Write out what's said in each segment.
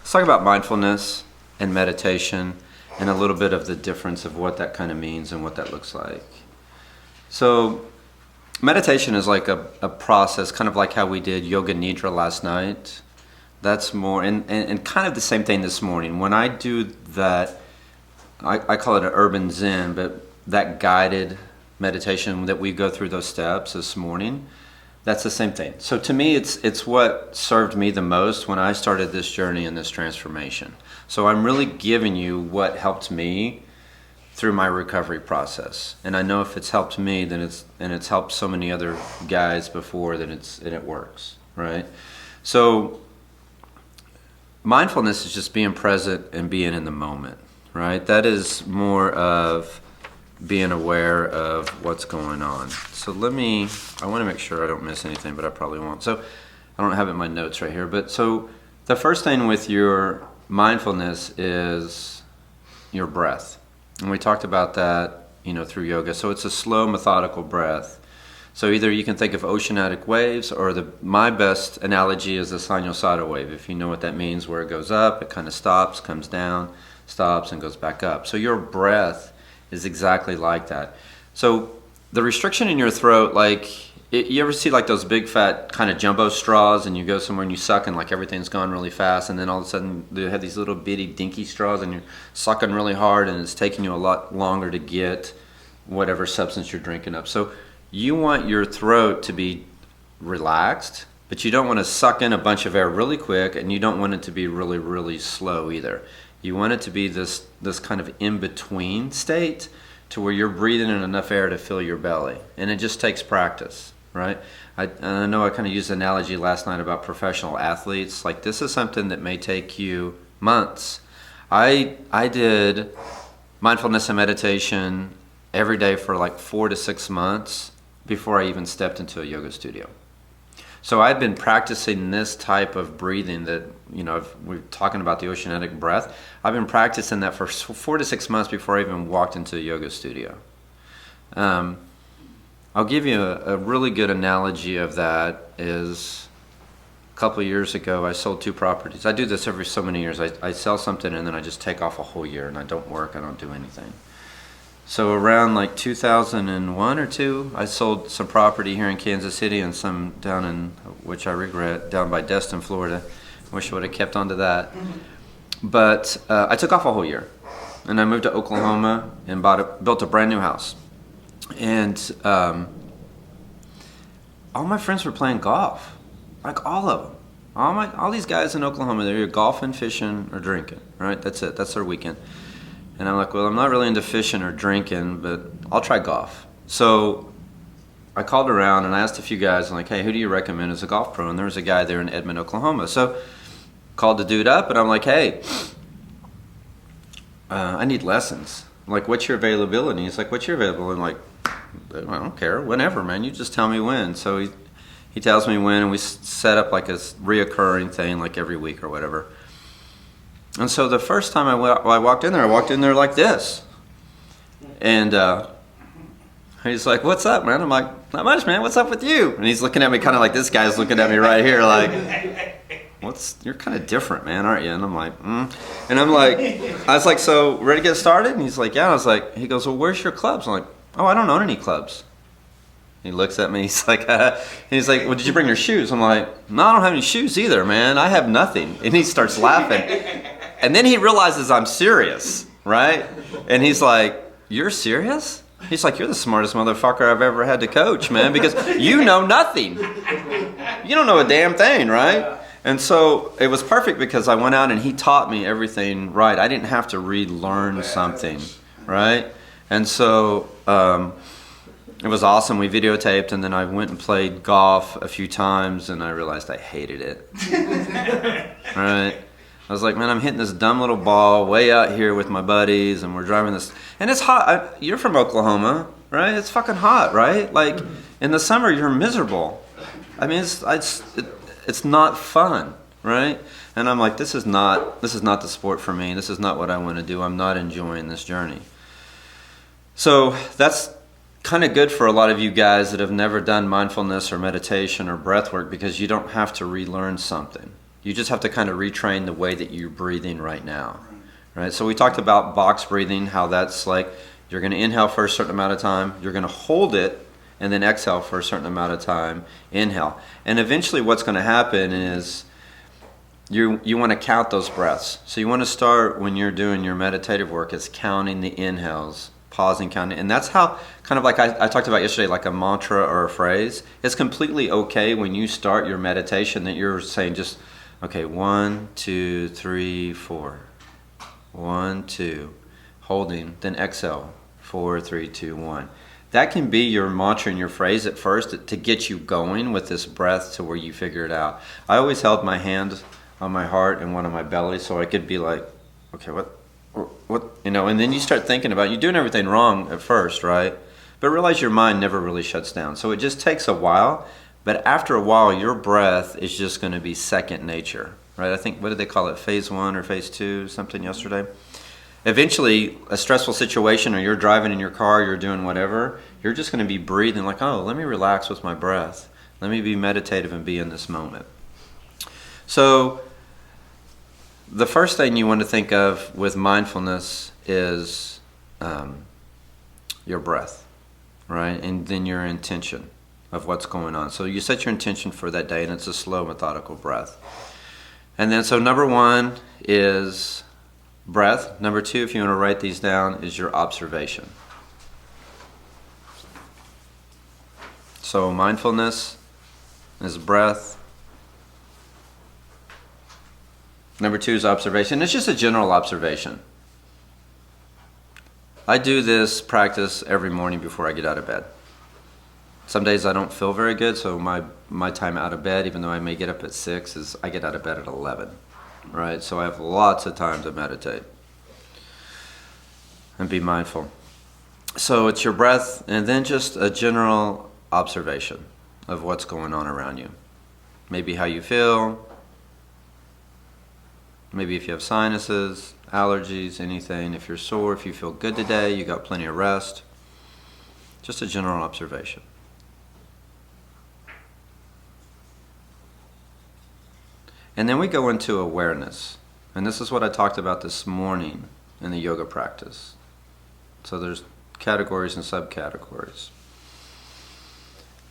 Let's talk about mindfulness and meditation and a little bit of the difference of what that kind of means and what that looks like. So meditation is like a process, kind of like how we did yoga nidra last night. That's more, and kind of the same thing this morning. When I do that, I call it an urban Zen, but that guided meditation that we go through those steps this morning, that's the same thing. So to me, it's what served me the most when I started this journey and this transformation. So I'm really giving you what helped me through my recovery process. And I know if it's helped me, then it's helped so many other guys before, then it works, right? So mindfulness is just being present and being in the moment, right? That is more of being aware of what's going on. So I want to make sure I don't miss anything, but I probably won't. So I don't have it in my notes right here. But so the first thing with your mindfulness is your breath. And we talked about that, through yoga. So it's a slow, methodical breath. So either you can think of oceanic waves, or my best analogy is a sinusoidal wave. If you know what that means, where it goes up, it kind of stops, comes down, stops, and goes back up. So your breath is exactly like that. So the restriction in your throat, you ever see like those big fat kind of jumbo straws, and you go somewhere and you suck and like everything's gone really fast, and then all of a sudden they have these little bitty dinky straws and you're sucking really hard and it's taking you a lot longer to get whatever substance you're drinking up. So you want your throat to be relaxed, but you don't want to suck in a bunch of air really quick, and you don't want it to be really, really slow either. You want it to be this kind of in-between state to where you're breathing in enough air to fill your belly. And it just takes practice, right? I know I kind of used an analogy last night about professional athletes. Like, this is something that may take you months. I did mindfulness and meditation every day for like 4 to 6 months before I even stepped into a yoga studio. So I'd been practicing this type of breathing that, we're talking about the oceanic breath. I've been practicing that for 4 to 6 months before I even walked into a yoga studio. I'll give you a really good analogy of that is a couple of years ago, I sold 2 properties. I do this every so many years. I sell something and then I just take off a whole year and I don't work, I don't do anything. So around like 2001 or 2, I sold some property here in Kansas City and some down in, which I regret, down by Destin, Florida. Wish I would have kept on to that. But I took off a whole year. And I moved to Oklahoma and built a brand new house. And all my friends were playing golf. Like all of them. All these guys in Oklahoma, they're either golfing, fishing, or drinking. Right? That's it. That's their weekend. And I'm like, well, I'm not really into fishing or drinking, but I'll try golf. So I called around and I asked a few guys, I'm like, hey, who do you recommend as a golf pro? And there was a guy there in Edmond, Oklahoma. So called the dude up and I'm like, hey, I need lessons. I'm like, what's your availability? He's like, what's your availability? I'm like, I don't care, whenever, man. You just tell me when. So he tells me when, and we set up like a reoccurring thing like every week or whatever. And so the first time I walked in there like this. And he's like, what's up, man? I'm like, not much, man. What's up with you? And he's looking at me kind of like this guy's looking at me right here like, you're kind of different, man, aren't you? And I'm like, And I was like, so ready to get started? And he's like, yeah. And I was like, he goes, well, where's your clubs? I'm like, oh, I don't own any clubs. He looks at me, he's like, he's like, well, did you bring your shoes? I'm like, no, I don't have any shoes either, man. I have nothing. And he starts laughing. And then he realizes I'm serious, right? And he's like, you're serious? He's like, you're the smartest motherfucker I've ever had to coach, man, because you know nothing. You don't know a damn thing, right? And so it was perfect because I went out and he taught me everything right. I didn't have to relearn something, right? And so it was awesome. We videotaped, and then I went and played golf a few times, and I realized I hated it. Right? I was like, man, I'm hitting this dumb little ball way out here with my buddies, and we're driving this. And it's hot. You're from Oklahoma, right? It's fucking hot, right? Like, in the summer, you're miserable. I mean, it's not fun, right? And I'm like, this is not the sport for me. This is not what I want to do. I'm not enjoying this journey. So that's kind of good for a lot of you guys that have never done mindfulness or meditation or breath work, because you don't have to relearn something. You just have to kind of retrain the way that you're breathing right now, right? So we talked about box breathing, how that's like you're going to inhale for a certain amount of time, you're going to hold it, and then exhale for a certain amount of time, inhale. And eventually what's going to happen is you want to count those breaths. So you want to start when you're doing your meditative work is counting the inhales, pausing, counting. And that's how, kind of like I talked about yesterday, like a mantra or a phrase. It's completely okay when you start your meditation that you're saying just, okay, 1, 2, 3, 4. 1, 2, holding, then exhale, 4, 3, 2, 1. That can be your mantra and your phrase at first to get you going with this breath to where you figure it out. I always held my hand on my heart and one on my belly so I could be like, okay, what, you know, and then you start thinking about, you're doing everything wrong at first, right? But realize your mind never really shuts down. So it just takes a while, but after a while, your breath is just going to be second nature, right? I think, what did they call it? Phase 1 or phase 2, something yesterday? Eventually, a stressful situation, or you're driving in your car, you're doing whatever, you're just going to be breathing like, oh, let me relax with my breath. Let me be meditative and be in this moment. So the first thing you want to think of with mindfulness is your breath, right? And then your intention of what's going on. So you set your intention for that day, and it's a slow, methodical breath. And then, so number 1 is breath. Number 2, if you want to write these down, is your observation. So mindfulness is breath. Number 2 is observation. It's just a general observation. I do this practice every morning before I get out of bed. Some days I don't feel very good, so my time out of bed, even though I may get up at 6, is I get out of bed at 11. Right? So I have lots of time to meditate and be mindful. So it's your breath and then just a general observation of what's going on around you. Maybe how you feel, maybe if you have sinuses, allergies, anything, if you're sore, if you feel good today, you got plenty of rest. Just a general observation. And then we go into awareness. And this is what I talked about this morning in the yoga practice. So there's categories and subcategories.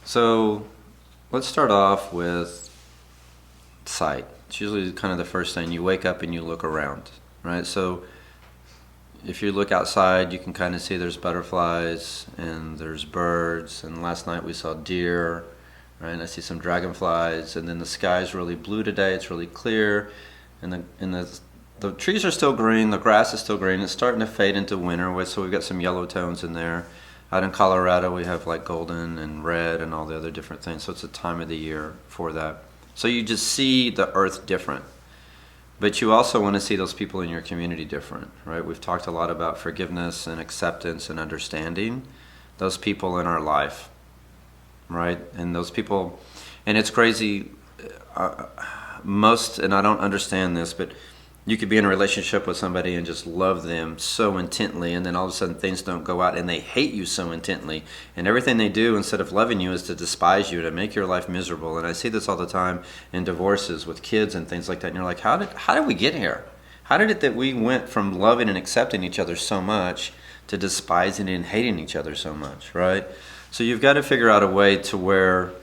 So let's start off with sight. It's usually kind of the first thing. You wake up and you look around, right? So if you look outside, you can kind of see there's butterflies and there's birds. And last night we saw deer. Right, and I see some dragonflies, and then the sky's really blue today. It's really clear, and the trees are still green. The grass is still green. It's starting to fade into winter, so we've got some yellow tones in there. Out in Colorado, we have like golden and red and all the other different things. So it's a time of the year for that. So you just see the earth different, but you also want to see those people in your community different, right? We've talked a lot about forgiveness and acceptance and understanding those people in our life. Right, and those people, and it's crazy. And I don't understand this, but you could be in a relationship with somebody and just love them so intently, and then all of a sudden things don't go out, and they hate you so intently, and everything they do instead of loving you is to despise you, to make your life miserable. And I see this all the time in divorces with kids and things like that. And you're like, how did we get here? How did it that we went from loving and accepting each other so much to despising and hating each other so much, right? So you've got to figure out a way to where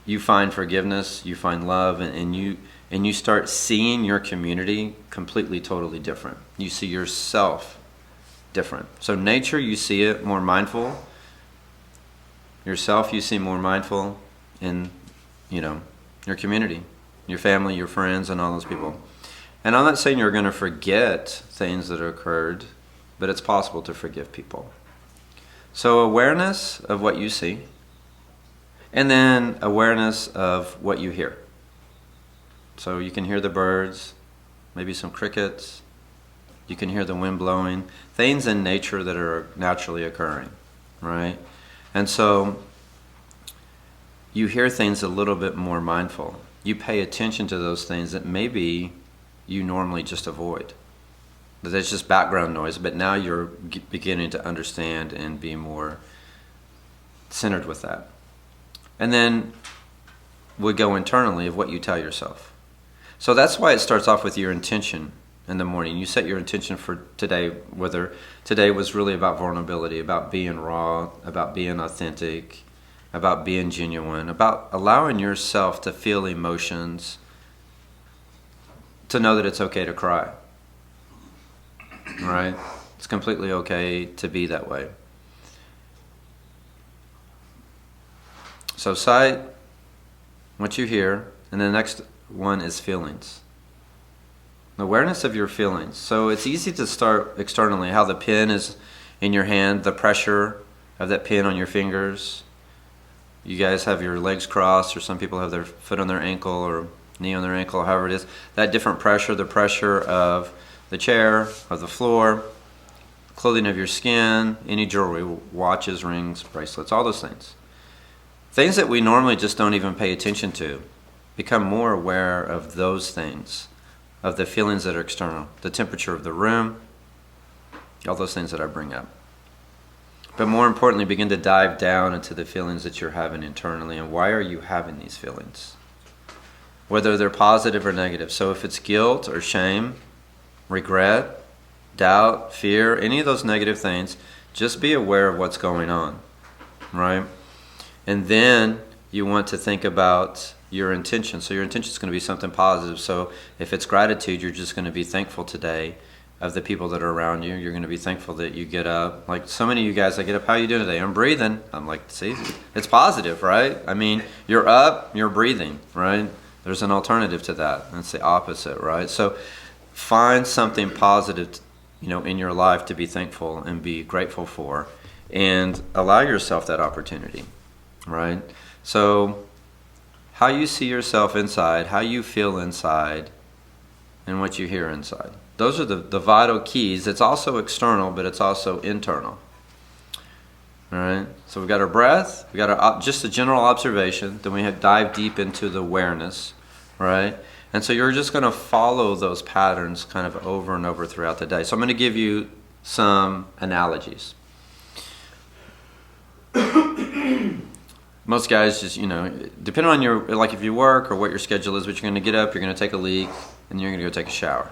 you find forgiveness, you find love, and you start seeing your community completely, totally different. You see yourself different. So nature, you see it more mindful. Yourself, you see more mindful in, your community, your family, your friends, and all those people. And I'm not saying you're going to forget things that occurred, but it's possible to forgive people. So awareness of what you see, and then awareness of what you hear. So you can hear the birds, maybe some crickets, you can hear the wind blowing, things in nature that are naturally occurring, right? And so you hear things a little bit more mindful. You pay attention to those things that maybe you normally just avoid. That's just background noise, but now you're beginning to understand and be more centered with that. And then we go internally of what you tell yourself. So that's why it starts off with your intention in the morning. You set your intention for today, whether today was really about vulnerability, about being raw, about being authentic, about being genuine, about allowing yourself to feel emotions, to know that it's okay to cry, right? It's completely okay to be that way. So sight, what you hear, and the next one is feelings. The awareness of your feelings. So it's easy to start externally, how the pen is in your hand, the pressure of that pen on your fingers. You guys have your legs crossed, or some people have their foot on their ankle or knee on their ankle, however it is. That different pressure, the pressure of the chair, of the floor, clothing of your skin, any jewelry, watches, rings, bracelets, all those things. Things that we normally just don't even pay attention to. Become more aware of those things, of the feelings that are external, the temperature of the room, all those things that I bring up. But more importantly, begin to dive down into the feelings that you're having internally, and why are you having these feelings? Whether they're positive or negative. So if it's guilt or shame, regret, doubt, fear, any of those negative things, just be aware of what's going on, right? And then you want to think about your intention. So your intention is going to be something positive. So if it's gratitude, you're just going to be thankful today of the people that are around you. You're going to be thankful that you get up. Like so many of you guys, I get up, how are you doing today? I'm breathing. I'm like, see, it's positive, right? I mean, you're up, you're breathing, right? There's an alternative to that. That's the opposite, right? So find something positive, in your life to be thankful and be grateful for, and allow yourself that opportunity, right? So how you see yourself inside, how you feel inside, and what you hear inside. Those are the vital keys. It's also external, but it's also internal. All right? So we've got our breath, we've got just a general observation, then we have dive deep into the awareness, right? And so you're just going to follow those patterns kind of over and over throughout the day. So I'm going to give you some analogies. Most guys just, depending on if you work or what your schedule is, but you're going to get up, you're going to take a leak, and you're going to go take a shower,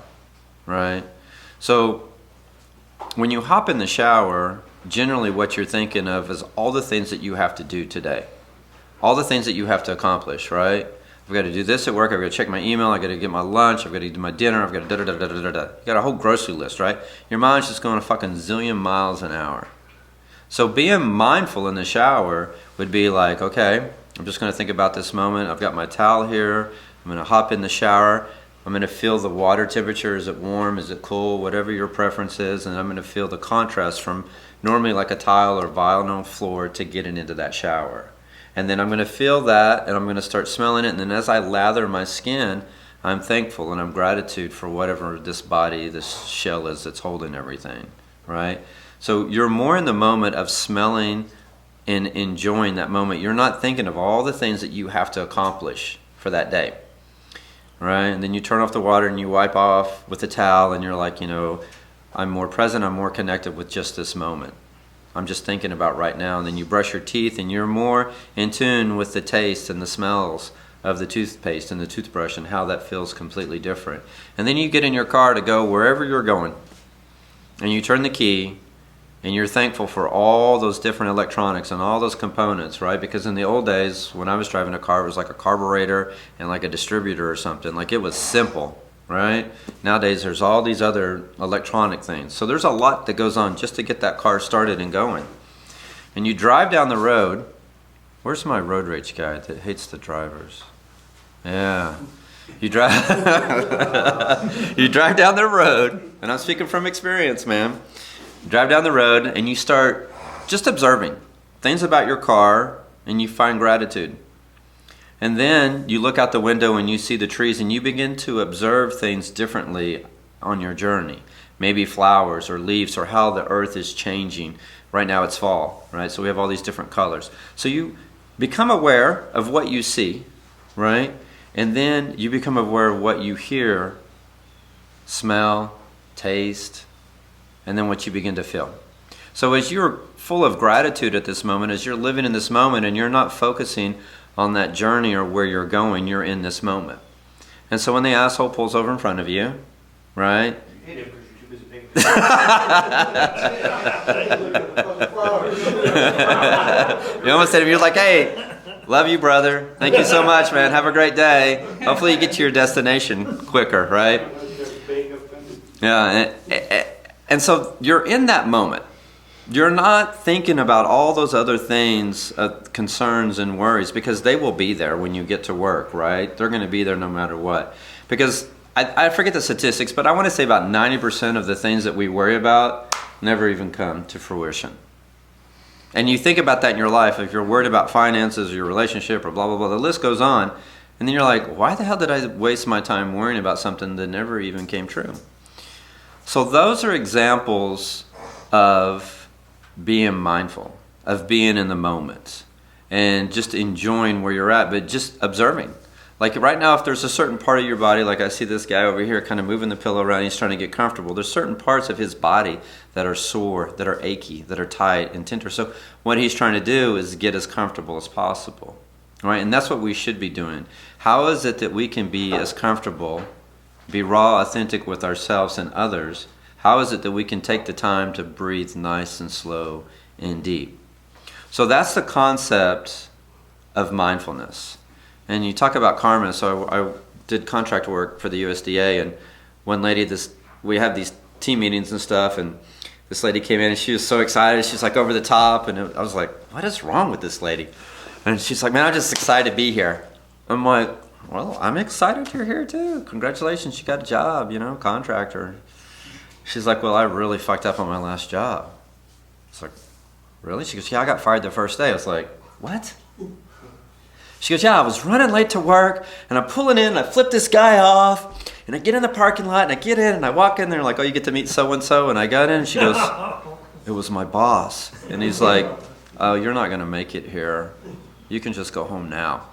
right? So when you hop in the shower, generally what you're thinking of is all the things that you have to do today, all the things that you have to accomplish, right? I've got to do this at work, I've got to check my email, I've got to get my lunch, I've got to do my dinner, I've got to da-da-da-da-da-da-da. You got a whole grocery list, right? Your mind's just going a fucking zillion miles an hour. So being mindful in the shower would be like, okay, I'm just going to think about this moment. I've got my towel here. I'm going to hop in the shower. I'm going to feel the water temperature. Is it warm? Is it cool? Whatever your preference is. And I'm going to feel the contrast from normally like a tile or vinyl floor to getting into that shower. And then I'm going to feel that, and I'm going to start smelling it. And then as I lather my skin, I'm thankful and I'm gratitude for whatever this body, this shell is that's holding everything, right? So you're more in the moment of smelling and enjoying that moment. You're not thinking of all the things that you have to accomplish for that day, right? And then you turn off the water and you wipe off with a towel, and you're like, I'm more present, I'm more connected with just this moment. I'm just thinking about right now. And then you brush your teeth, and you're more in tune with the taste and the smells of the toothpaste and the toothbrush and how that feels completely different. And then you get in your car to go wherever you're going, and you turn the key, and you're thankful for all those different electronics and all those components, right? Because in the old days, when I was driving a car, it was like a carburetor and like a distributor or something. Like it was simple, right? Nowadays, there's all these other electronic things. So there's a lot that goes on just to get that car started and going. And you drive down the road. Where's my road rage guy that hates the drivers? Yeah. You drive, you drive down the road, and I'm speaking from experience, man. Drive down the road and you start just observing things about your car, and you find gratitude. And then you look out the window and you see the trees, and you begin to observe things differently on your journey. Maybe flowers or leaves, or how the earth is changing. Right now it's fall, right? So we have all these different colors. So you become aware of what you see, right? And then you become aware of what you hear, smell, taste, and then what you begin to feel. So as you're full of gratitude at this moment, as you're living in this moment, and you're not focusing on that journey or where you're going, you're in this moment. And so when the asshole pulls over in front of you, right? You hit him because you're too busy paying attention. You almost said him, you're like, hey, love you, brother. Thank you so much, man. Have a great day. Hopefully you get to your destination quicker, right? Yeah, and so you're in that moment. You're not thinking about all those other things, concerns and worries, because they will be there when you get to work, right? They're going to be there no matter what. Because I forget the statistics, but I want to say about 90% of the things that we worry about never even come to fruition. And you think about that in your life, if you're worried about finances or your relationship or blah, blah, blah, the list goes on. And then you're like, why the hell did I waste my time worrying about something that never even came true? So those are examples of being mindful, of being in the moment and just enjoying where you're at, but just observing. Like right now, if there's a certain part of your body, like I see this guy over here kind of moving the pillow around, he's trying to get comfortable. There's certain parts of his body that are sore, that are achy, that are tight and tender. So what he's trying to do is get as comfortable as possible, right? And that's what we should be doing. How is it that we can be as comfortable, be raw, authentic with ourselves and others? How is it that we can take the time to breathe nice and slow and deep? So that's the concept of mindfulness. And you talk about karma. So I did contract work for the USDA, and one lady, we have these team meetings and stuff, and this lady came in and she was so excited. She's like over the top, and I was like, what is wrong with this lady? And she's like, man, I'm just excited to be here. I'm like, well, I'm excited you're here too. Congratulations, you got a job, contractor. She's like, well, I really fucked up on my last job. It's like, really? She goes, yeah, I got fired the first day. I was like, what? She goes, yeah, I was running late to work, and I'm pulling in, and I flip this guy off, and I get in the parking lot, and I get in, and I walk in there, like, oh, you get to meet so-and-so, and I got in, and she goes, it was my boss. And he's like, oh, you're not going to make it here. You can just go home now.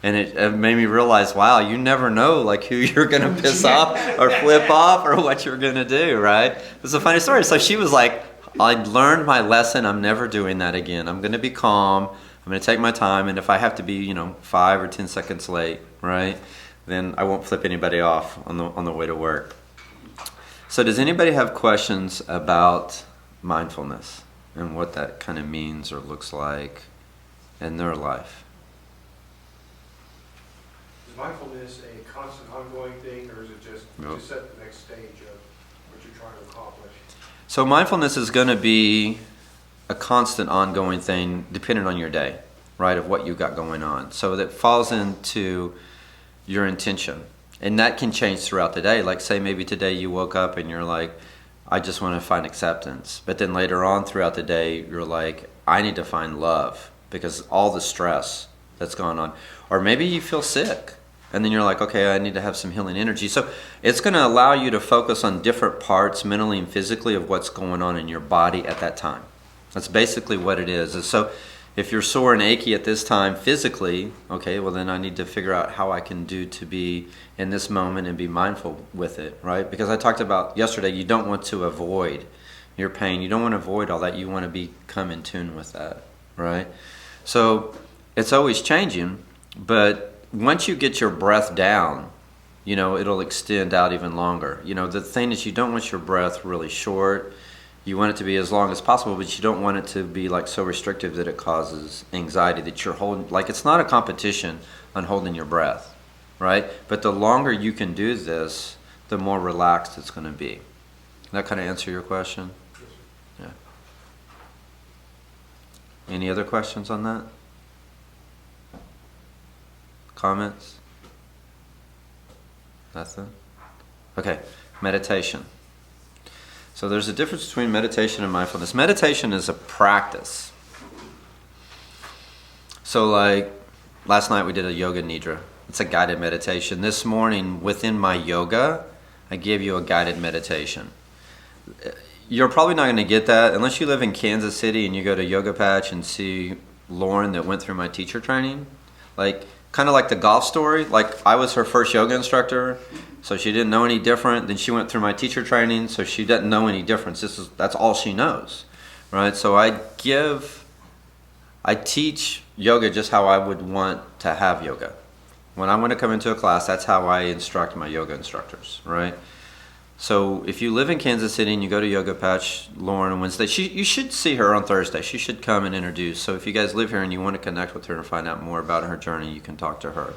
And it made me realize, wow, you never know like who you're going to piss off or flip off or what you're going to do, right? It's a funny story. So she was like, I learned my lesson. I'm never doing that again. I'm going to be calm. I'm going to take my time. And if I have to be, 5 or 10 seconds late, right, then I won't flip anybody off on the way to work. So does anybody have questions about mindfulness and what that kind of means or looks like in their life? Is mindfulness a constant, ongoing thing, or is it just to set the next stage of what you're trying to accomplish? So mindfulness is going to be a constant, ongoing thing, depending on your day, right, of what you've got going on. So that falls into your intention, and that can change throughout the day. Like, say maybe today you woke up and you're like, I just want to find acceptance. But then later on throughout the day, you're like, I need to find love because all the stress that's gone on. Or maybe you feel sick. And then you're like, okay, I need to have some healing energy. So it's going to allow you to focus on different parts mentally and physically of what's going on in your body at that time. That's basically what it is. And so if you're sore and achy at this time physically, okay, well then I need to figure out how I can do to be in this moment and be mindful with it, right? Because I talked about yesterday, you don't want to avoid your pain. You don't want to avoid all that. You want to become in tune with that, right? So it's always changing, but once you get your breath down, it'll extend out even longer. The thing is, you don't want your breath really short. You want it to be as long as possible, but you don't want it to be like so restrictive that it causes anxiety, that you're holding, like it's not a competition on holding your breath, right? But the longer you can do this, the more relaxed it's going to be. Does that kind of answer your question? Yeah. Any other questions on that? Comments? Nothing? Okay, meditation. So there's a difference between meditation and mindfulness. Meditation is a practice. So like last night we did a yoga nidra. It's a guided meditation. This morning within my yoga, I gave you a guided meditation. You're probably not going to get that unless you live in Kansas City and you go to Yoga Patch and see Lauren that went through my teacher training. Like, kind of like the golf story. Like, I was her first yoga instructor, so she didn't know any different. Then she went through my teacher training, so she doesn't know any difference. That's all she knows, right? So I teach yoga just how I would want to have yoga, When I want to come into a class, that's how I instruct my yoga instructors, right? So if you live in Kansas City and you go to Yoga Patch, Lauren, on Wednesday, you should see her on Thursday. She should come and introduce. So if you guys live here and you want to connect with her and find out more about her journey, you can talk to her.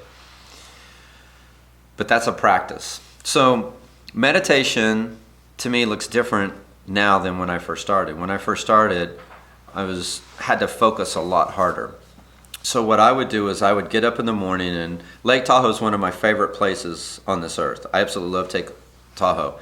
But that's a practice. So meditation, to me, looks different now than when I first started. When I first started, had to focus a lot harder. So what I would do is I would get up in the morning, and Lake Tahoe is one of my favorite places on this earth. I absolutely love Tahoe.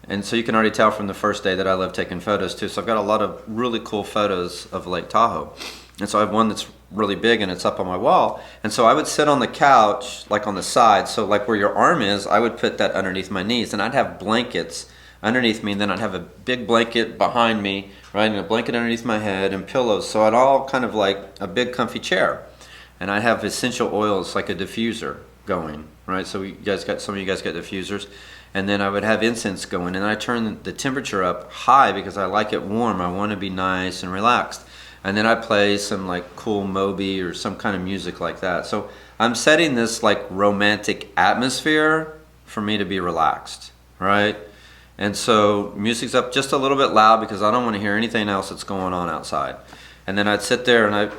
And so you can already tell from the first day that I love taking photos too. So I've got a lot of really cool photos of Lake Tahoe. And so I have one that's really big and it's up on my wall. And so I would sit on the couch, like on the side. So like where your arm is, I would put that underneath my knees. And I'd have blankets underneath me. And then I'd have a big blanket behind me, right? And a blanket underneath my head and pillows. So I'd all kind of like a big comfy chair. And I have essential oils, like a diffuser going, right? So some of you guys got diffusers. And then I would have incense going, and I turn the temperature up high because I like it warm. I want to be nice and relaxed. And then I play some like cool Moby or some kind of music like that. So I'm setting this like romantic atmosphere for me to be relaxed, right? And so music's up just a little bit loud because I don't want to hear anything else that's going on outside. And then I'd sit there and I'd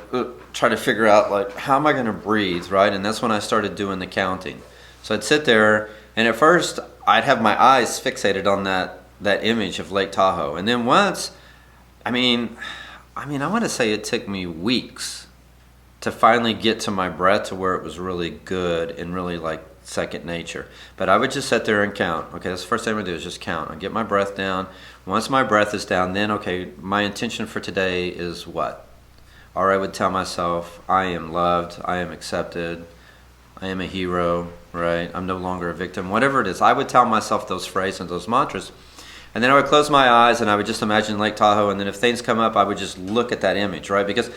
try to figure out like, how am I going to breathe, right? And that's when I started doing the counting. So I'd sit there, and at first I'd have my eyes fixated on that image of Lake Tahoe. And then once, I want to say it took me weeks to finally get to my breath to where it was really good and really like second nature. But I would just sit there and count. Okay, that's the first thing I would do is just count. I get my breath down. Once my breath is down, then okay, my intention for today is what? Or I would tell myself, I am loved, I am accepted, I am a hero, right? I'm no longer a victim. Whatever it is, I would tell myself those phrases and those mantras. And then I would close my eyes and I would just imagine Lake Tahoe. And then if things come up, I would just look at that image, right? Because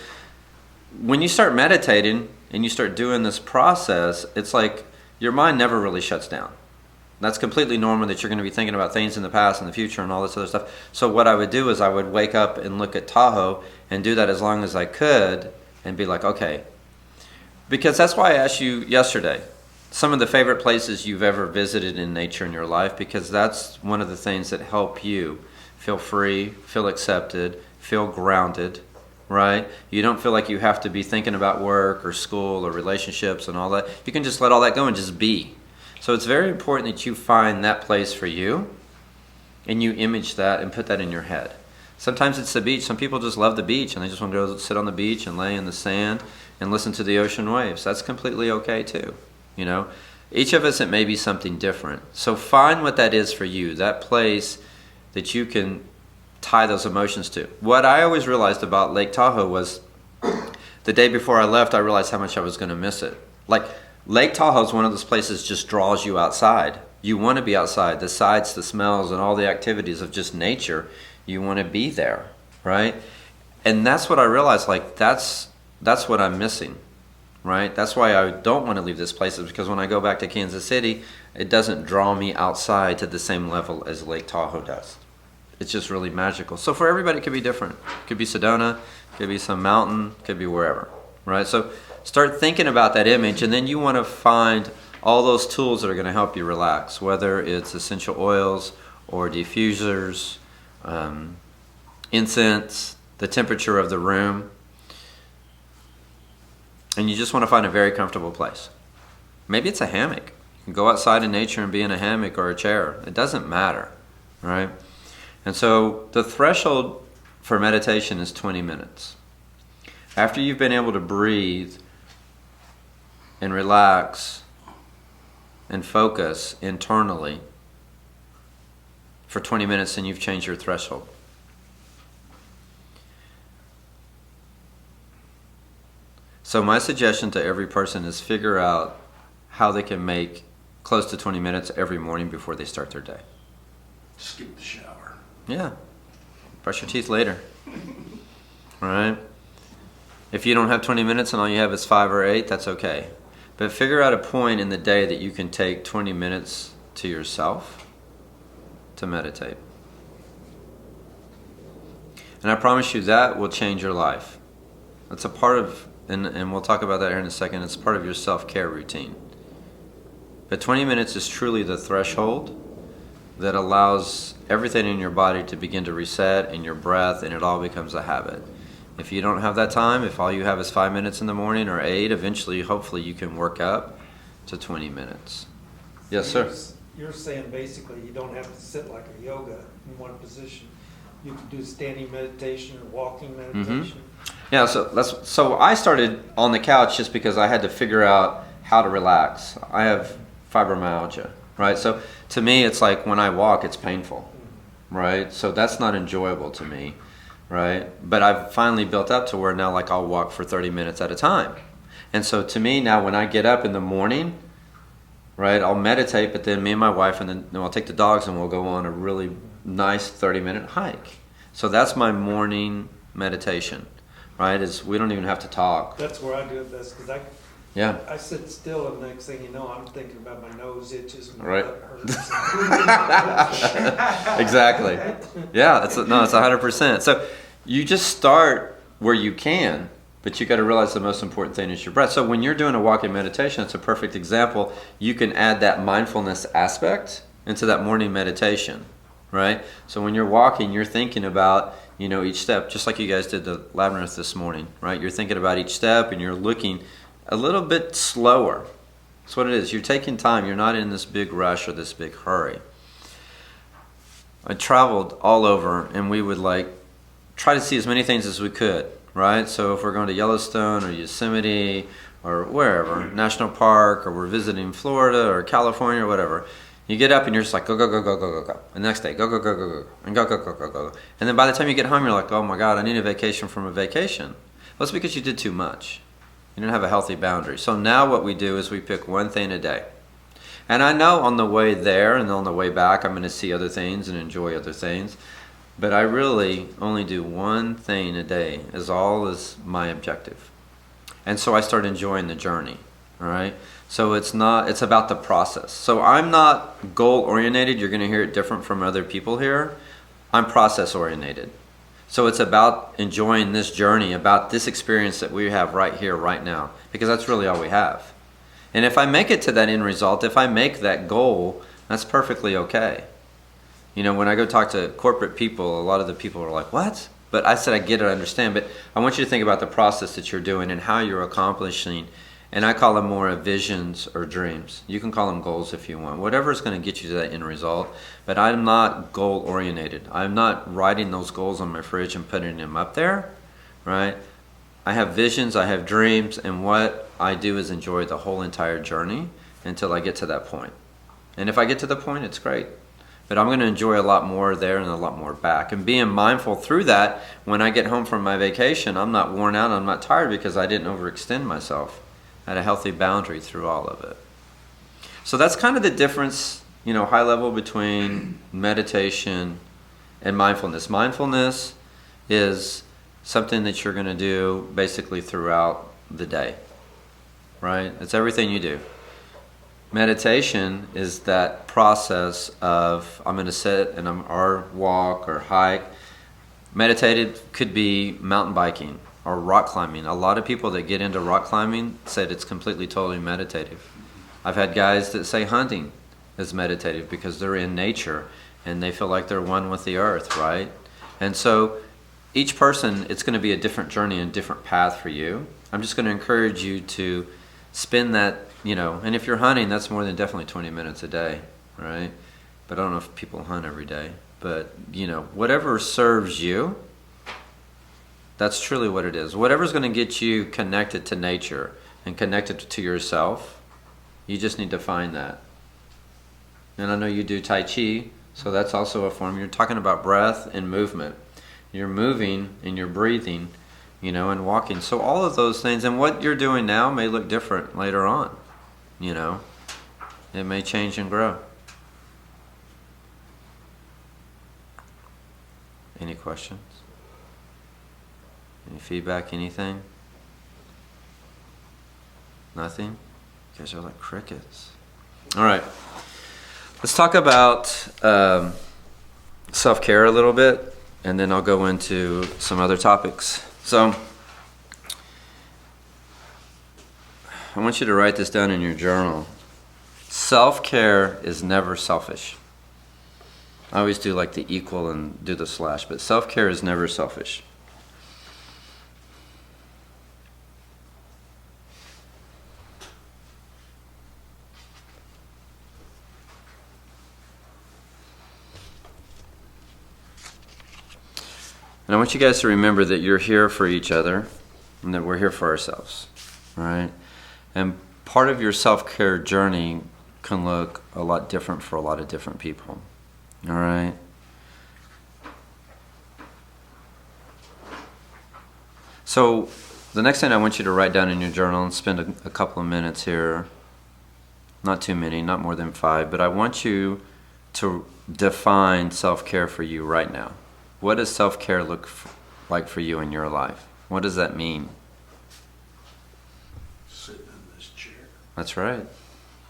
when you start meditating and you start doing this process, it's like your mind never really shuts down. That's completely normal that you're going to be thinking about things in the past and the future and all this other stuff. So what I would do is I would wake up and look at Tahoe and do that as long as I could and be like, okay. Because that's why I asked you yesterday, some of the favorite places you've ever visited in nature in your life, because that's one of the things that help you feel free, feel accepted, feel grounded, right? You don't feel like you have to be thinking about work or school or relationships and all that. You can just let all that go and just be. So it's very important that you find that place for you and you image that and put that in your head. Sometimes it's the beach. Some people just love the beach and they just want to go sit on the beach and lay in the sand and listen to the ocean waves. That's completely okay too. You know, each of us, it may be something different. So find what that is for you, that place that you can tie those emotions to. What I always realized about Lake Tahoe was the day before I left, I realized how much I was going to miss it. Like Lake Tahoe is one of those places just draws you outside. You want to be outside. The sights, the smells, and all the activities of just nature, you want to be there, right? And that's what I realized, like that's what I'm missing, right? That's why I don't want to leave this place, is because when I go back to Kansas City, it doesn't draw me outside to the same level as Lake Tahoe does. It's just really magical. So for everybody, it could be different. It could be Sedona, it could be some mountain, it could be wherever, right? So start thinking about that image, and then you want to find all those tools that are going to help you relax, whether it's essential oils or diffusers, incense, the temperature of the room. And you just want to find a very comfortable place. Maybe it's a hammock. You can go outside in nature and be in a hammock or a chair. It doesn't matter, right? And so the threshold for meditation is 20 minutes. After you've been able to breathe and relax and focus internally for 20 minutes, then you've changed your threshold. So my suggestion to every person is figure out how they can make close to 20 minutes every morning before they start their day. Skip the shower. Yeah. Brush your teeth later. All right? If you don't have 20 minutes and all you have is 5 or 8, that's okay. But figure out a point in the day that you can take 20 minutes to yourself to meditate. And I promise you that will change your life. That's a part of, and we'll talk about that here in a second, it's part of your self-care routine. But 20 minutes is truly the threshold that allows everything in your body to begin to reset, and your breath, and it all becomes a habit. If you don't have that time, if all you have is 5 minutes in the morning or 8, eventually, hopefully, you can work up to 20 minutes. Yes, sir. You're saying basically you don't have to sit like a yoga in one position. You can do standing meditation or walking meditation. Yeah, so I started on the couch just because I had to figure out how to relax. I have fibromyalgia, right? So to me, it's like when I walk, it's painful, right? So that's not enjoyable to me, right? But I've finally built up to where now, like, I'll walk for 30 minutes at a time. And so to me now, when I get up in the morning, right, I'll meditate, but then me and my wife, and then I'll take the dogs and we'll go on a really nice 30-minute hike. So that's my morning meditation, right? Is we don't even have to talk. That's where I do it best because I sit still, and next thing you know, I'm thinking about my nose itches and my butt hurts. Exactly. Yeah, it's 100%. So you just start where you can, but you got to realize the most important thing is your breath. So when you're doing a walking meditation, it's a perfect example. You can add that mindfulness aspect into that morning meditation, right? So when you're walking, you're thinking about, each step, just like you guys did the labyrinth this morning, right? You're thinking about each step, and you're looking a little bit slower. That's what it is. You're taking time. You're not in this big rush or this big hurry. I traveled all over, and we would try to see as many things as we could, right? So if we're going to Yellowstone or Yosemite or wherever, National Park, or we're visiting Florida or California or whatever, you get up and you're just like, go, go, go, go, go, go, go. And the next day, go, go, go, go, go, and go, go, go, go, go. And then by the time you get home, you're like, oh my God, I need a vacation from a vacation. Well, it's because you did too much. You didn't have a healthy boundary. So now what we do is we pick one thing a day. And I know on the way there and on the way back, I'm going to see other things and enjoy other things. But I really only do one thing a day as all is my objective. And so I start enjoying the journey, all right? So it's about the process. So I'm not goal-oriented. You're going to hear it different from other people here. I'm process-oriented. So it's about enjoying this journey, about this experience that we have right here, right now, because that's really all we have. And if I make it to that end result, if I make that goal, that's perfectly okay. When I go talk to corporate people, a lot of the people are like, what? But I said, I get it, I understand. But I want you to think about the process that you're doing and how you're accomplishing. And I call them more visions or dreams. You can call them goals if you want. Whatever is going to get you to that end result. But I'm not goal-oriented. I'm not writing those goals on my fridge and putting them up there, right? I have visions, I have dreams, and what I do is enjoy the whole entire journey until I get to that point. And if I get to the point, it's great. But I'm going to enjoy a lot more there and a lot more back. And being mindful through that, when I get home from my vacation, I'm not worn out, I'm not tired because I didn't overextend myself. I had a healthy boundary through all of it. So that's kind of the difference, high level between meditation and mindfulness. Mindfulness is something that you're going to do basically throughout the day, right? It's everything you do. Meditation is that process of I'm going to sit and or walk or hike. Meditative could be mountain biking or rock climbing. A lot of people that get into rock climbing said it's completely, totally meditative. I've had guys that say hunting is meditative because they're in nature and they feel like they're one with the earth, right? And so each person, it's going to be a different journey and different path for you. I'm just going to encourage you to spend that, and if you're hunting, that's more than definitely 20 minutes a day, right? But I don't know if people hunt every day. But, whatever serves you, that's truly what it is. Whatever's going to get you connected to nature and connected to yourself, you just need to find that. And I know you do Tai Chi, so that's also a form. You're talking about breath and movement. You're moving and you're breathing, and walking. So all of those things, and what you're doing now may look different later on, It may change and grow. Any questions? Any feedback, anything? Nothing? You guys are like crickets. All right. Let's talk about self-care a little bit, and then I'll go into some other topics. So, I want you to write this down in your journal. Self-care is never selfish. I always do like the equal and do the slash, but self-care is never selfish. And I want you guys to remember that you're here for each other and that we're here for ourselves, right? And part of your self-care journey can look a lot different for a lot of different people, all right? So the next thing I want you to write down in your journal and spend a couple of minutes here, not too many, not more than 5, but I want you to define self-care for you right now. What does self-care look like for you in your life? What does that mean? Sitting in this chair. That's right.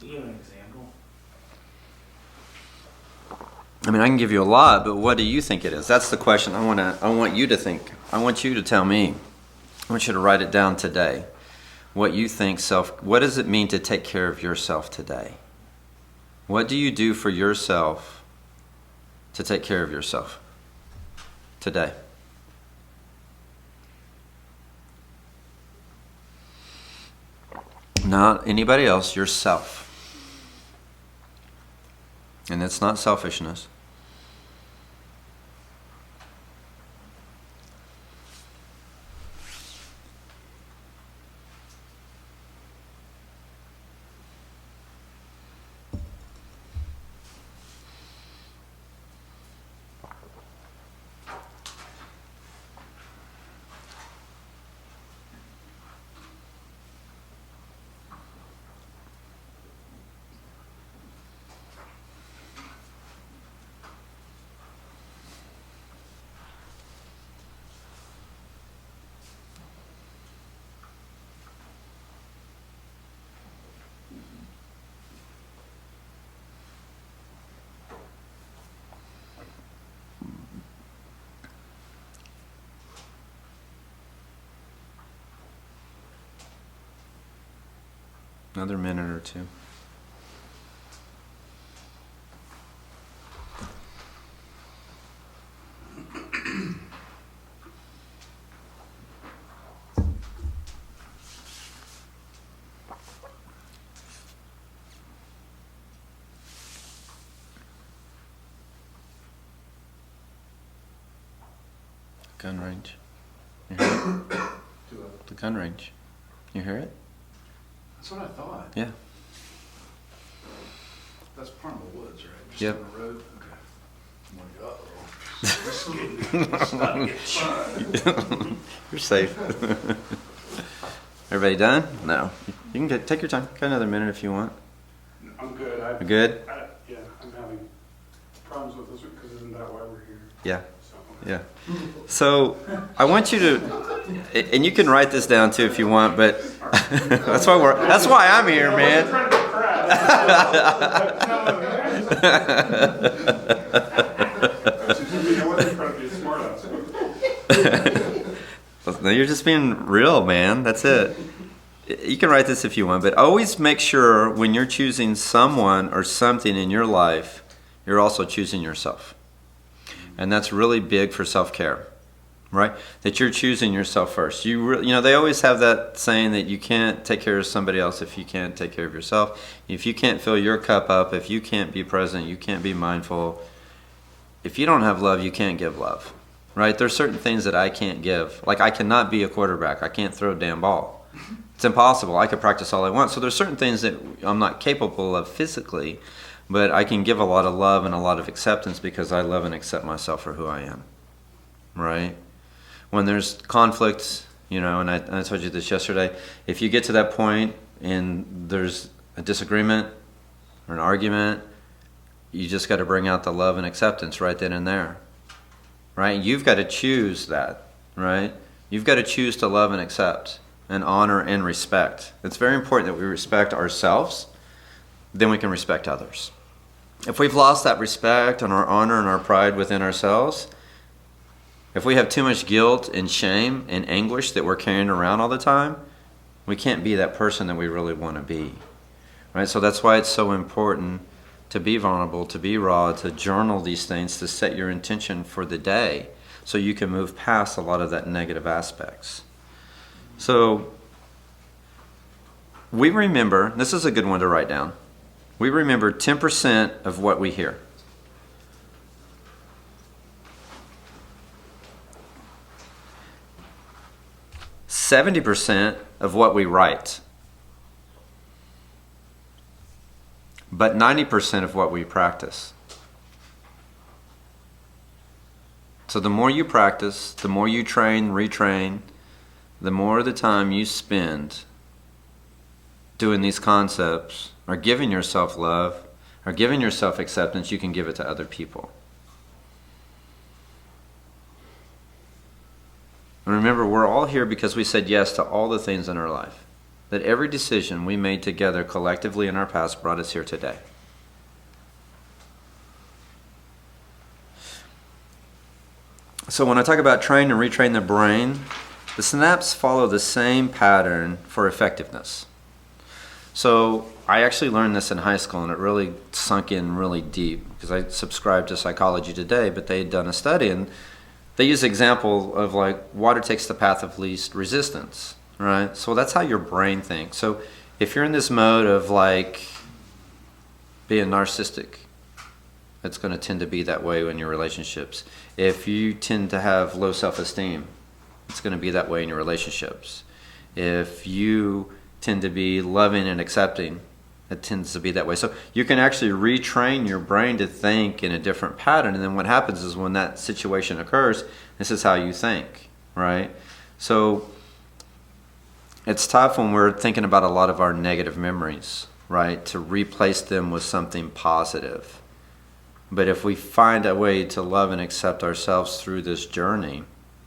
Do you give an example? I mean, I can give you a lot, but what do you think it is? That's the question I want you to think. I want you to tell me. I want you to write it down today. What you think what does it mean to take care of yourself today? What do you do for yourself to take care of yourself today? Not anybody else, yourself. And it's not selfishness. Another minute or two. Gun range. You hear it? The gun range. You hear it? That's what I thought. Yeah. That's part of the woods, right? Just Yep. on the road? Okay. I'm like, uh-oh. You're safe. Everybody done? No. You can take your time. Got another minute if you want. I'm good. You good? Yeah, I'm having problems with this because isn't that why we're here? Yeah. So. Yeah. So I want you to, and you can write this down too if you want, but that's why I'm here, man. No, you're just being real, man. That's it. You can write this if you want, but always make sure when you're choosing someone or something in your life, you're also choosing yourself. And that's really big for self-care, right? That you're choosing yourself first. They always have that saying that you can't take care of somebody else if you can't take care of yourself. If you can't fill your cup up, if you can't be present, you can't be mindful. If you don't have love, you can't give love, right? There's certain things that I can't give. Like I cannot be a quarterback. I can't throw a damn ball. It's impossible. I could practice all I want. So there's certain things that I'm not capable of physically, but I can give a lot of love and a lot of acceptance because I love and accept myself for who I am, right? When there's conflict, and I told you this yesterday, if you get to that point and there's a disagreement or an argument, you just got to bring out the love and acceptance right then and there, right? You've got to choose that, right? You've got to choose to love and accept and honor and respect. It's very important that we respect ourselves, then we can respect others. If we've lost that respect and our honor and our pride within ourselves, if we have too much guilt and shame and anguish that we're carrying around all the time, we can't be that person that we really want to be. right? So that's why it's so important to be vulnerable, to be raw, to journal these things, to set your intention for the day so you can move past a lot of that negative aspects. So we remember, this is a good one to write down, we remember 10% of what we hear. 70% of what we write. But 90% of what we practice. So the more you practice, the more you train, retrain, the more of the time you spend doing these concepts, or giving yourself love, or giving yourself acceptance, you can give it to other people. And remember, we're all here because we said yes to all the things in our life. That every decision we made together collectively in our past brought us here today. So when I talk about train and retrain the brain, the synapses follow the same pattern for effectiveness. So I actually learned this in high school, and it really sunk in really deep because I subscribed to Psychology Today, but they had done a study, and they use example of like water takes the path of least resistance. Right? So that's how your brain thinks. So if you're in this mode of like being narcissistic, it's going to tend to be that way in your relationships. If you tend to have low self-esteem, it's going to be that way in your relationships. If you tend to be loving and accepting, it tends to be that way. So you can actually retrain your brain to think in a different pattern. And then what happens is when that situation occurs, this is how you think, right? So it's tough when we're thinking about a lot of our negative memories, right? To replace them with something positive. But if we find a way to love and accept ourselves through this journey,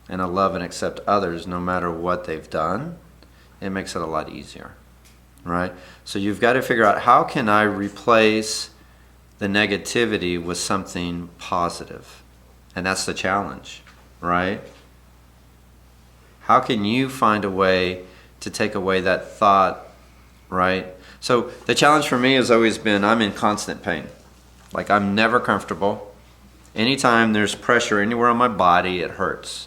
and to love and accept others no matter what they've done, it makes it a lot easier, right? So you've got to figure out, how can I replace the negativity with something positive? And that's the challenge, right? How can you find a way to take away that thought, right? So the challenge for me has always been, I'm in constant pain. Like, I'm never comfortable. Anytime there's pressure anywhere on my body, it hurts.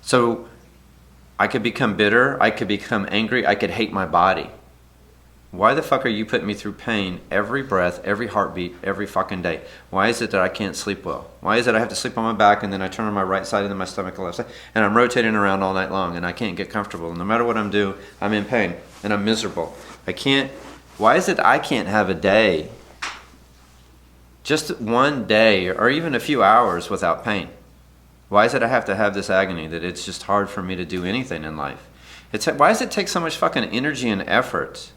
So I could become bitter, I could become angry, I could hate my body. Why the fuck are you putting me through pain every breath, every heartbeat, every fucking day? Why is it that I can't sleep well? Why is it I have to sleep on my back and then I turn on my right side and then my stomach on the left side, and I'm rotating around all night long and I can't get comfortable? No matter what I'm doing, I'm in pain and I'm miserable. Why is it I can't have a day, just one day or even a few hours without pain? Why is it I have to have this agony that it's just hard for me to do anything in life? Why does it take so much fucking energy and effort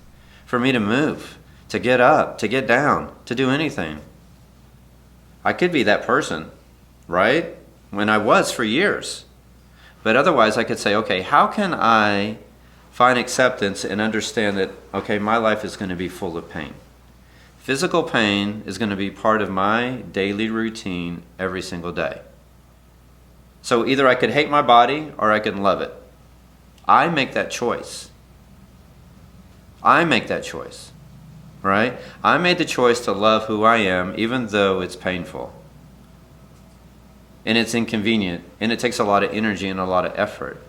for me to move, to get up, to get down, to do anything? I could be that person, right? When I was for years. But otherwise I could say, okay, how can I find acceptance and understand that, okay, my life is going to be full of pain. Physical pain is going to be part of my daily routine every single day. So either I could hate my body or I can love it. I make that choice. I make that choice, right? I made the choice to love who I am, even though it's painful. And it's inconvenient, and it takes a lot of energy and a lot of effort.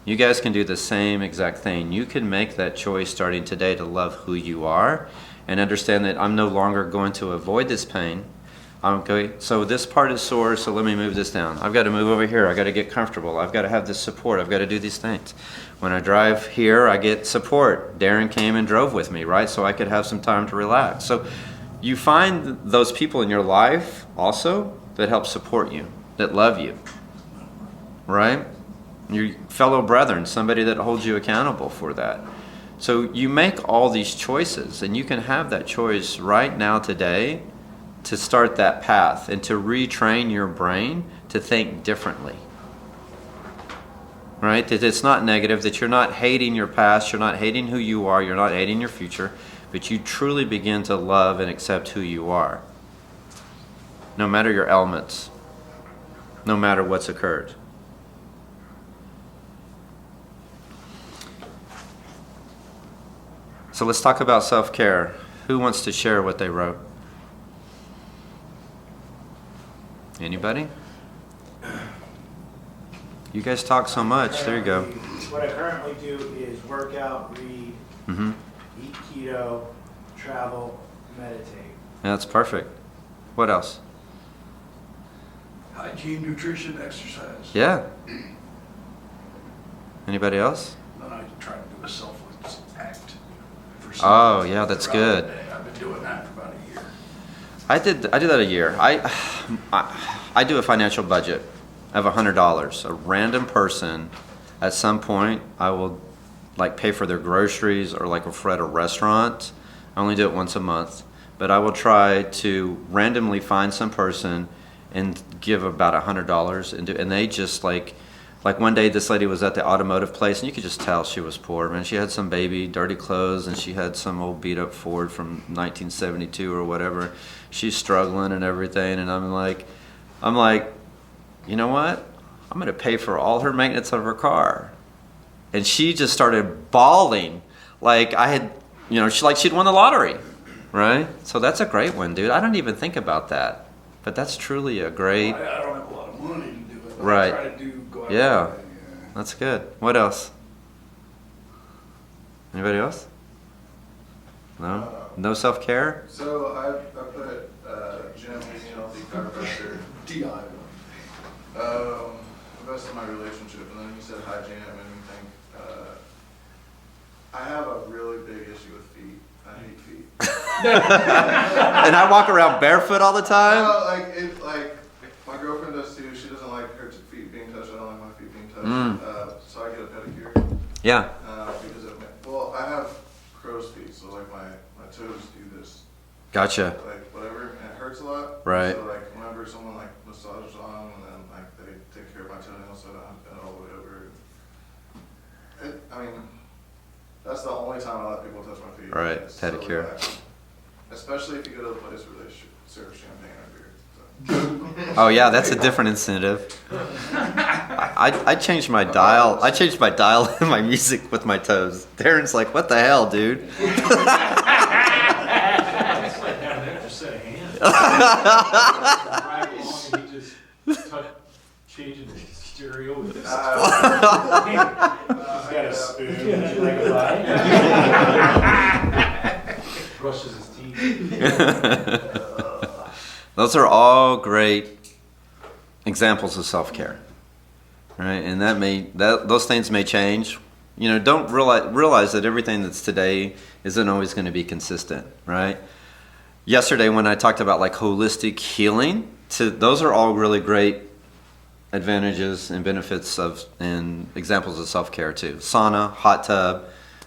You guys can do the same exact thing. You can make that choice starting today to love who you are and understand that I'm no longer going to avoid this pain. Okay, so this part is sore, so let me move this down. I've got to move over here. I've got to get comfortable. I've got to have this support. I've got to do these things. When I drive here, I get support. Darren came and drove with me, right? So I could have some time to relax. So you find those people in your life also that help support you, that love you, right? Your fellow brethren, somebody that holds you accountable for that. So you make all these choices, and you can have that choice right now today to start that path and to retrain your brain to think differently. Right? That it's not negative, that you're not hating your past, you're not hating who you are, you're not hating your future, but you truly begin to love and accept who you are. No matter your ailments, no matter what's occurred. So let's talk about self-care. Who wants to share what they wrote? Anybody? You guys talk so much. There you go. What I currently do is work out, read, eat keto, travel, meditate. Yeah, that's perfect. What else? Hygiene, nutrition, exercise. Yeah. Anybody else? Then I try to do a selfless act. For Oh, yeah, that's throughout the good. day. I've been doing that for about a year. I do that a year. I do a financial budget of $100. A random person, at some point, I will like pay for their groceries or like if we're at a restaurant. I only do it once a month, but I will try to randomly find some person and give about $100 and they just like one day this lady was at the automotive place and you could just tell she was poor, man. She had some baby dirty clothes and she had some old beat up Ford from 1972 or whatever. She's struggling and everything, and I'm like, you know what? I'm gonna pay for all her maintenance of her car. And she just started bawling like I had, she'd won the lottery, right? So that's a great one, dude. I don't even think about that, but that's truly a great. I don't have a lot of money to do it, but Right. I try to go out Yeah, there. that's good. What else? Anybody else? No? No self-care? So I put gym, eating healthy, chiropractor, DI. invest in my relationship, and then you said hygiene, it made me think. I have a really big issue with feet. I hate feet. And I walk around barefoot all the time? No, like my girlfriend does too. She doesn't like her feet being touched. I don't like my feet being touched. So I get a pedicure. Yeah. Because I have crow's feet, so like my toes do this. Gotcha. Like whatever, and it hurts a lot. Right. So like whenever someone like massages on them, and then like they take care of my toenails, so I don't have to bend all the way over. That's the only time I let people touch my feet. Right, It's so pedicure. relaxing. Especially if you go to a place where they serve champagne or beer. So. Oh yeah, that's a different incentive. I changed my dial. I changed my dial in my music with my toes. Darren's like, "What the hell, dude?" It's like having an extra set of hands. Ride along and he just changing the stereo with this. He's got a spoon. Would you like a bite? Brushes his teeth. Those are all great examples of self-care, right? And those things may change. Don't realize that everything that's today isn't always going to be consistent, right? Yesterday when I talked about like holistic healing, those are all really great advantages and benefits and examples of self-care too. Sauna, hot tub,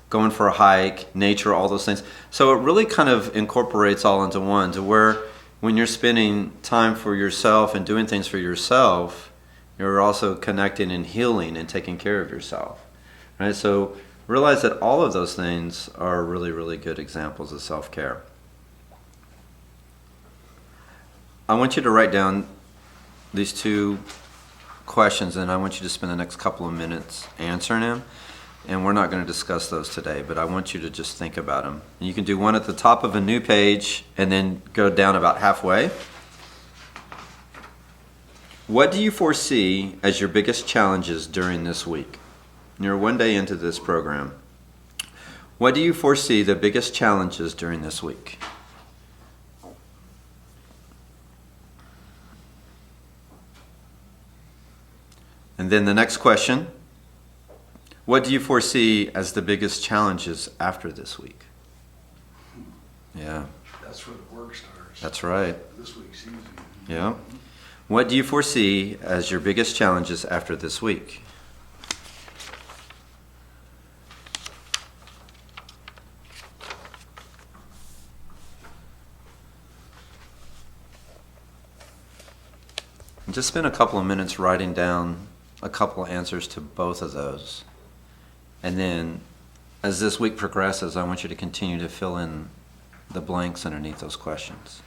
going for a hike, nature, all those things. So it really kind of incorporates all into one, to where when you're spending time for yourself and doing things for yourself, you're also connecting and healing and taking care of yourself, right? So realize that all of those things are really, really good examples of self-care. I want you to write down these two questions, and I want you to spend the next couple of minutes answering them. And we're not going to discuss those today, but I want you to just think about them. And you can do one at the top of a new page and then go down about halfway. What do you foresee as your biggest challenges during this week? You're one day into this program. What do you foresee the biggest challenges during this week? And then the next question. What do you foresee as the biggest challenges after this week? Yeah. That's where the work starts. That's right. This week's easy. Yeah. What do you foresee as your biggest challenges after this week? And just spend a couple of minutes writing down a couple of answers to both of those. And then, as this week progresses, I want you to continue to fill in the blanks underneath those questions.